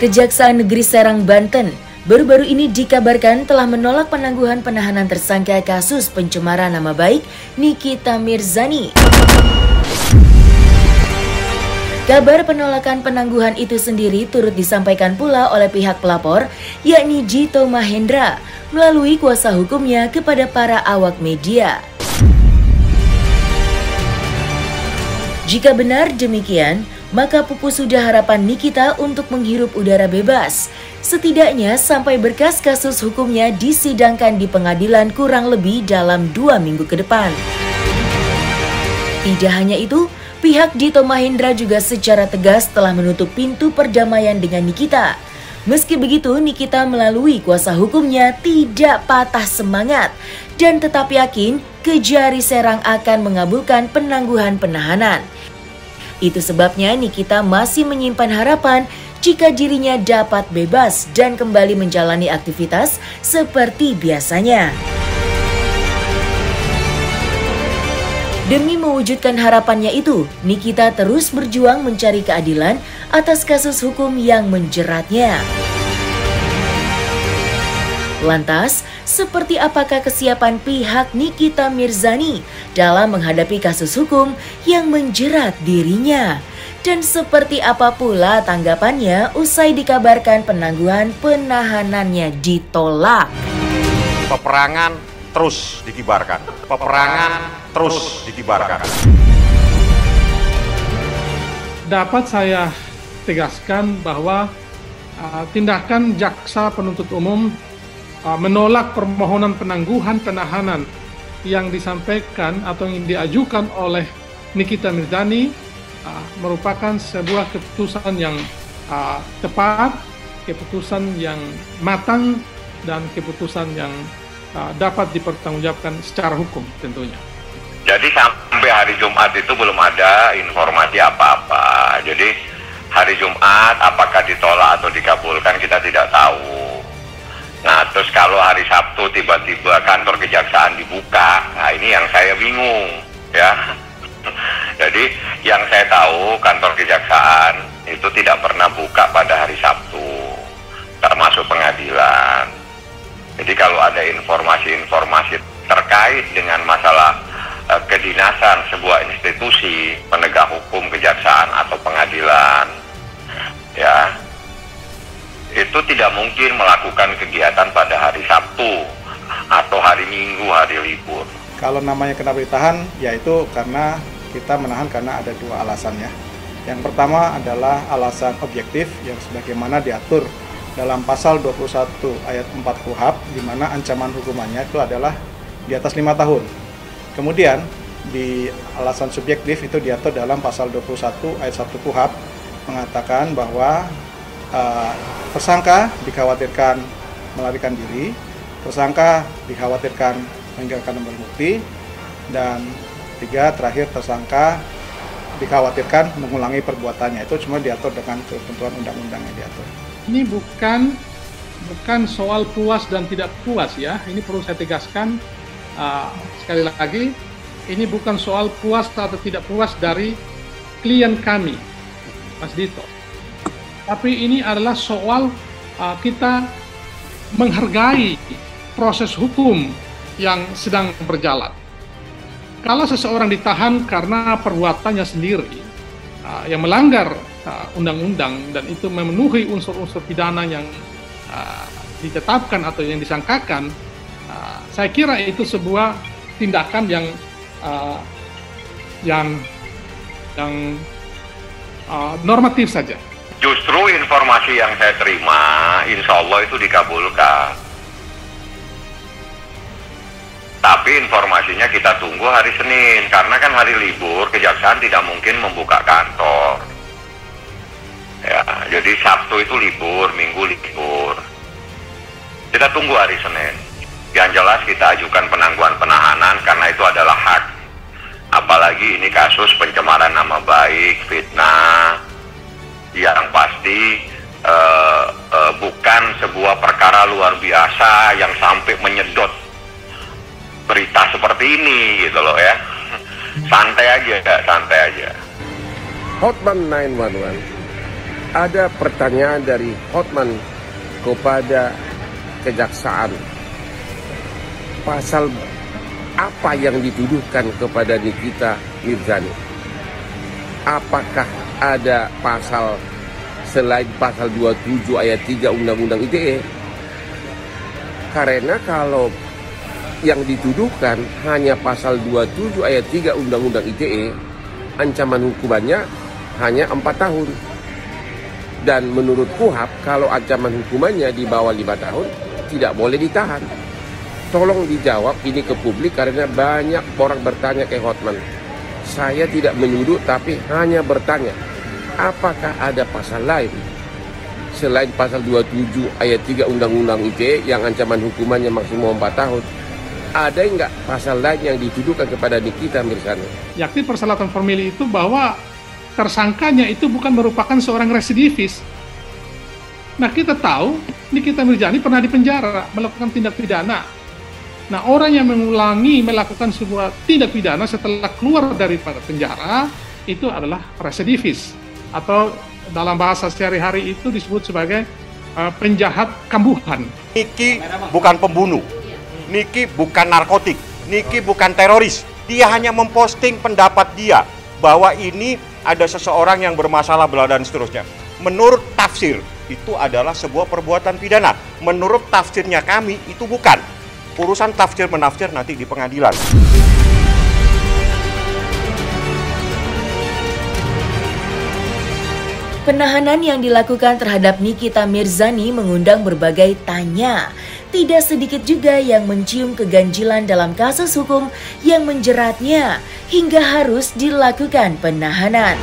Kejaksaan Negeri Serang, Banten baru-baru ini dikabarkan telah menolak penangguhan penahanan tersangka kasus pencemaran nama baik Nikita Mirzani. Kabar penolakan penangguhan itu sendiri turut disampaikan pula oleh pihak pelapor, yakni Jito Mahendra, melalui kuasa hukumnya kepada para awak media. Jika benar demikian, maka pupus sudah harapan Nikita untuk menghirup udara bebas, setidaknya sampai berkas kasus hukumnya disidangkan di pengadilan kurang lebih dalam 2 minggu ke depan. Tidak hanya itu, pihak Jito Mahendra juga secara tegas telah menutup pintu perdamaian dengan Nikita. Meski begitu, Nikita melalui kuasa hukumnya tidak patah semangat dan tetap yakin Kejari Serang akan mengabulkan penangguhan penahanan. Itu sebabnya Nikita masih menyimpan harapan jika dirinya dapat bebas dan kembali menjalani aktivitas seperti biasanya. Demi mewujudkan harapannya itu, Nikita terus berjuang mencari keadilan atas kasus hukum yang menjeratnya. Lantas, seperti apakah kesiapan pihak Nikita Mirzani dalam menghadapi kasus hukum yang menjerat dirinya? Dan seperti apa pula tanggapannya usai dikabarkan penangguhan penahanannya ditolak? Peperangan terus dikibarkan. Peperangan terus dikibarkan. Dapat saya tegaskan bahwa tindakan jaksa penuntut umum menolak permohonan penangguhan penahanan yang disampaikan atau yang diajukan oleh Nikita Mirzani merupakan sebuah keputusan yang tepat, keputusan yang matang, dan keputusan yang dapat dipertanggungjawabkan secara hukum tentunya. Jadi sampai hari Jumat itu belum ada informasi apa-apa. Jadi hari Jumat apakah ditolak atau dikabulkan kita tidak tahu. Nah, terus kalau hari Sabtu tiba-tiba kantor kejaksaan dibuka, nah ini yang saya bingung, ya. Jadi yang saya tahu kantor kejaksaan itu tidak pernah buka pada hari Sabtu, termasuk pengadilan. Jadi kalau ada informasi-informasi terkait dengan masalah kedinasan sebuah institusi penegak hukum, kejaksaan atau pengadilan, ya, itu tidak mungkin melakukan kegiatan pada hari Sabtu atau hari Minggu, hari libur. Kalau namanya kenapa ditahan, yaitu karena kita menahan karena ada 2 alasan ya. Yang pertama adalah alasan objektif yang sebagaimana diatur dalam pasal 21 ayat 4 KUHP, di mana ancaman hukumannya itu adalah di atas 5 tahun. Kemudian di alasan subjektif itu diatur dalam pasal 21 ayat 1 KUHP mengatakan bahwa tersangka dikhawatirkan melarikan diri, tersangka dikhawatirkan meninggalkan barang bukti, dan 3 terakhir tersangka dikhawatirkan mengulangi perbuatannya. Itu semua diatur dengan ketentuan undang-undang yang diatur. Ini bukan soal puas dan tidak puas ya. Ini perlu saya tegaskan sekali lagi, ini bukan soal puas atau tidak puas dari klien kami, Mas Dito. Tapi ini adalah soal kita menghargai proses hukum yang sedang berjalan. Kalau seseorang ditahan karena perbuatannya sendiri yang melanggar undang-undang dan itu memenuhi unsur-unsur pidana yang ditetapkan atau yang disangkakan, saya kira itu sebuah tindakan yang normatif saja. Justru informasi yang saya terima, insya Allah itu dikabulkan. Tapi informasinya kita tunggu hari Senin, karena kan hari libur, kejaksaan tidak mungkin membuka kantor. Ya, jadi Sabtu itu libur, Minggu libur. Kita tunggu hari Senin. Yang jelas kita ajukan penangguhan penahanan karena itu adalah hak. Apalagi ini kasus pencemaran nama baik, fitnah, yang pasti bukan sebuah perkara luar biasa yang sampai menyedot berita seperti ini gitu loh ya. Santai aja. Hotman 911 ada pertanyaan dari Hotman kepada kejaksaan. Pasal apa yang dituduhkan kepada Nikita Mirzani? Apakah ada pasal selain pasal 27 ayat 3 Undang-Undang ITE? Karena kalau yang dituduhkan hanya pasal 27 ayat 3 Undang-Undang ITE, ancaman hukumannya hanya 4 tahun. Dan menurut KUHAP, kalau ancaman hukumannya di bawah 5 tahun, tidak boleh ditahan. Tolong dijawab ini ke publik karena banyak orang bertanya ke Hotman. Saya tidak menuduh tapi hanya bertanya, apakah ada pasal lain selain pasal 27 ayat 3 Undang-Undang ITE yang ancaman hukumannya maksimum 4 tahun? Ada enggak pasal lain yang dituduhkan kepada Nikita Mirzani? Yakni persyaratan formil itu bahwa tersangkanya itu bukan merupakan seorang residivis. Nah, kita tahu Nikita Mirzani pernah dipenjara melakukan tindak pidana. Nah, orang yang mengulangi melakukan sebuah tindak pidana setelah keluar dari penjara itu adalah residivis, atau dalam bahasa sehari-hari itu disebut sebagai penjahat kambuhan. Niki bukan pembunuh, Niki bukan narkotik, Niki bukan teroris. Dia hanya memposting pendapat dia bahwa ini ada seseorang yang bermasalah bla dan seterusnya. Menurut tafsir itu adalah sebuah perbuatan pidana. Menurut tafsirnya kami itu bukan. Urusan tafsir menafsir nanti di pengadilan. Penahanan yang dilakukan terhadap Nikita Mirzani mengundang berbagai tanya. Tidak sedikit juga yang mencium keganjilan dalam kasus hukum yang menjeratnya hingga harus dilakukan penahanan.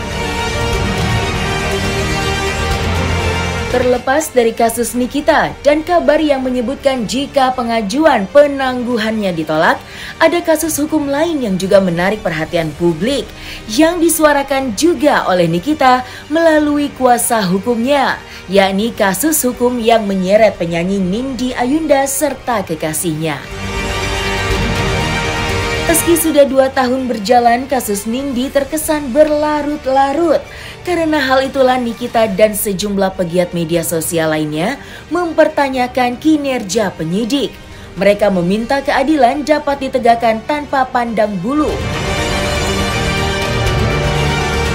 Terlepas dari kasus Nikita dan kabar yang menyebutkan jika pengajuan penangguhannya ditolak, ada kasus hukum lain yang juga menarik perhatian publik yang disuarakan juga oleh Nikita melalui kuasa hukumnya, yakni kasus hukum yang menyeret penyanyi Nindi Ayunda serta kekasihnya. Meski sudah 2 tahun berjalan, kasus Nindi terkesan berlarut-larut. Karena hal itulah Nikita dan sejumlah pegiat media sosial lainnya mempertanyakan kinerja penyidik. Mereka meminta keadilan dapat ditegakkan tanpa pandang bulu.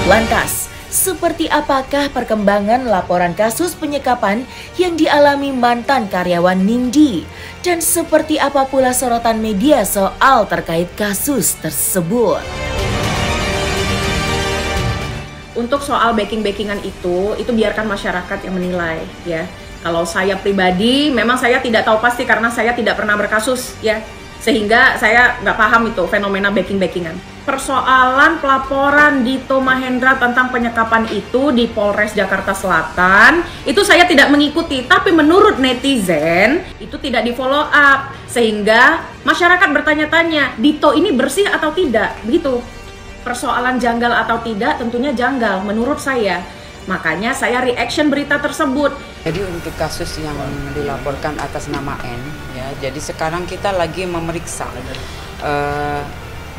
Lantas, seperti apakah perkembangan laporan kasus penyekapan yang dialami mantan karyawan Nindi? Dan seperti apa pula sorotan media soal terkait kasus tersebut? Untuk soal backing-backingan itu biarkan masyarakat yang menilai ya. Kalau saya pribadi, memang saya tidak tahu pasti karena saya tidak pernah berkasus ya. Sehingga saya nggak paham itu fenomena backing-backingan. Persoalan pelaporan Dito Mahendra tentang penyekapan itu di Polres Jakarta Selatan, itu saya tidak mengikuti. Tapi menurut netizen, itu tidak di follow up. Sehingga masyarakat bertanya-tanya, Dito ini bersih atau tidak? Begitu. Persoalan janggal atau tidak tentunya janggal menurut saya. Makanya saya reaction berita tersebut. Jadi untuk kasus yang dilaporkan atas nama N, ya, jadi sekarang kita lagi memeriksa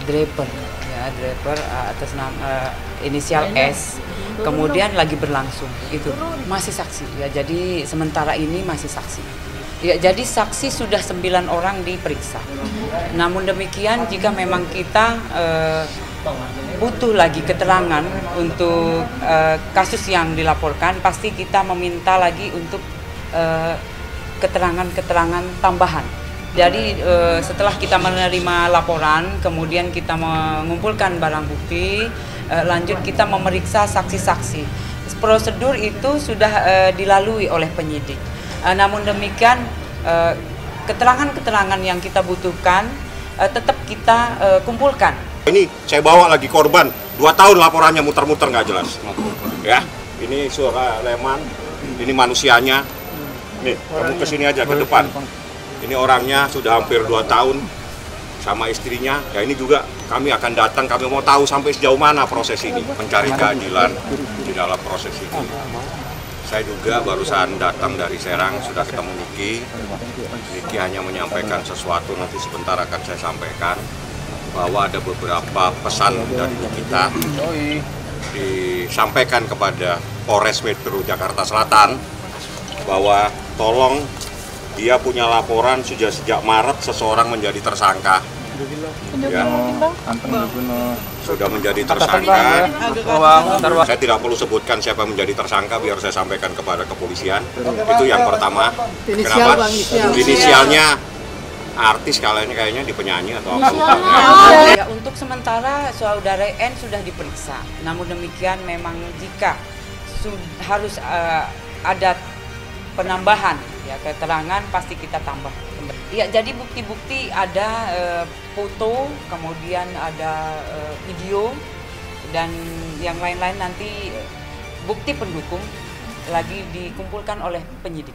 driver, ya, driver atas nama inisial S, kemudian lagi berlangsung, itu masih saksi, ya. Jadi sementara ini masih saksi. Ya, jadi saksi sudah 9 orang diperiksa. Namun demikian, jika memang kita butuh lagi keterangan untuk kasus yang dilaporkan, pasti kita meminta lagi untuk keterangan-keterangan tambahan. Jadi setelah kita menerima laporan, kemudian kita mengumpulkan barang bukti, lanjut kita memeriksa saksi-saksi. Prosedur itu sudah dilalui oleh penyidik. Namun demikian, keterangan-keterangan yang kita butuhkan tetap kita kumpulkan. Ini saya bawa lagi korban, 2 tahun laporannya muter-muter nggak jelas. Ya, ini suara Leman, ini manusianya. Nih, kamu kesini aja ke depan. Ini orangnya sudah hampir 2 tahun sama istrinya. Ya ini juga kami akan datang, kami mau tahu sampai sejauh mana proses ini, mencari keadilan di dalam proses ini. Saya juga barusan datang dari Serang, sudah ketemu Niki. Niki hanya menyampaikan sesuatu, nanti sebentar akan saya sampaikan. Bahwa ada beberapa pesan dari kita disampaikan kepada Polres Metro Jakarta Selatan bahwa tolong dia punya laporan sudah sejak Maret seseorang menjadi tersangka. Ya, sudah menjadi tersangka. Saya tidak perlu sebutkan siapa menjadi tersangka, biar saya sampaikan kepada kepolisian. Itu yang pertama. Kenapa? Inisialnya artis kayaknya di penyanyi atau apa? Ya, untuk sementara saudara N sudah diperiksa. Namun demikian memang jika harus ada penambahan ya keterangan pasti kita tambah. Ya, jadi bukti-bukti ada foto, kemudian ada video dan yang lain-lain nanti bukti pendukung lagi dikumpulkan oleh penyidik.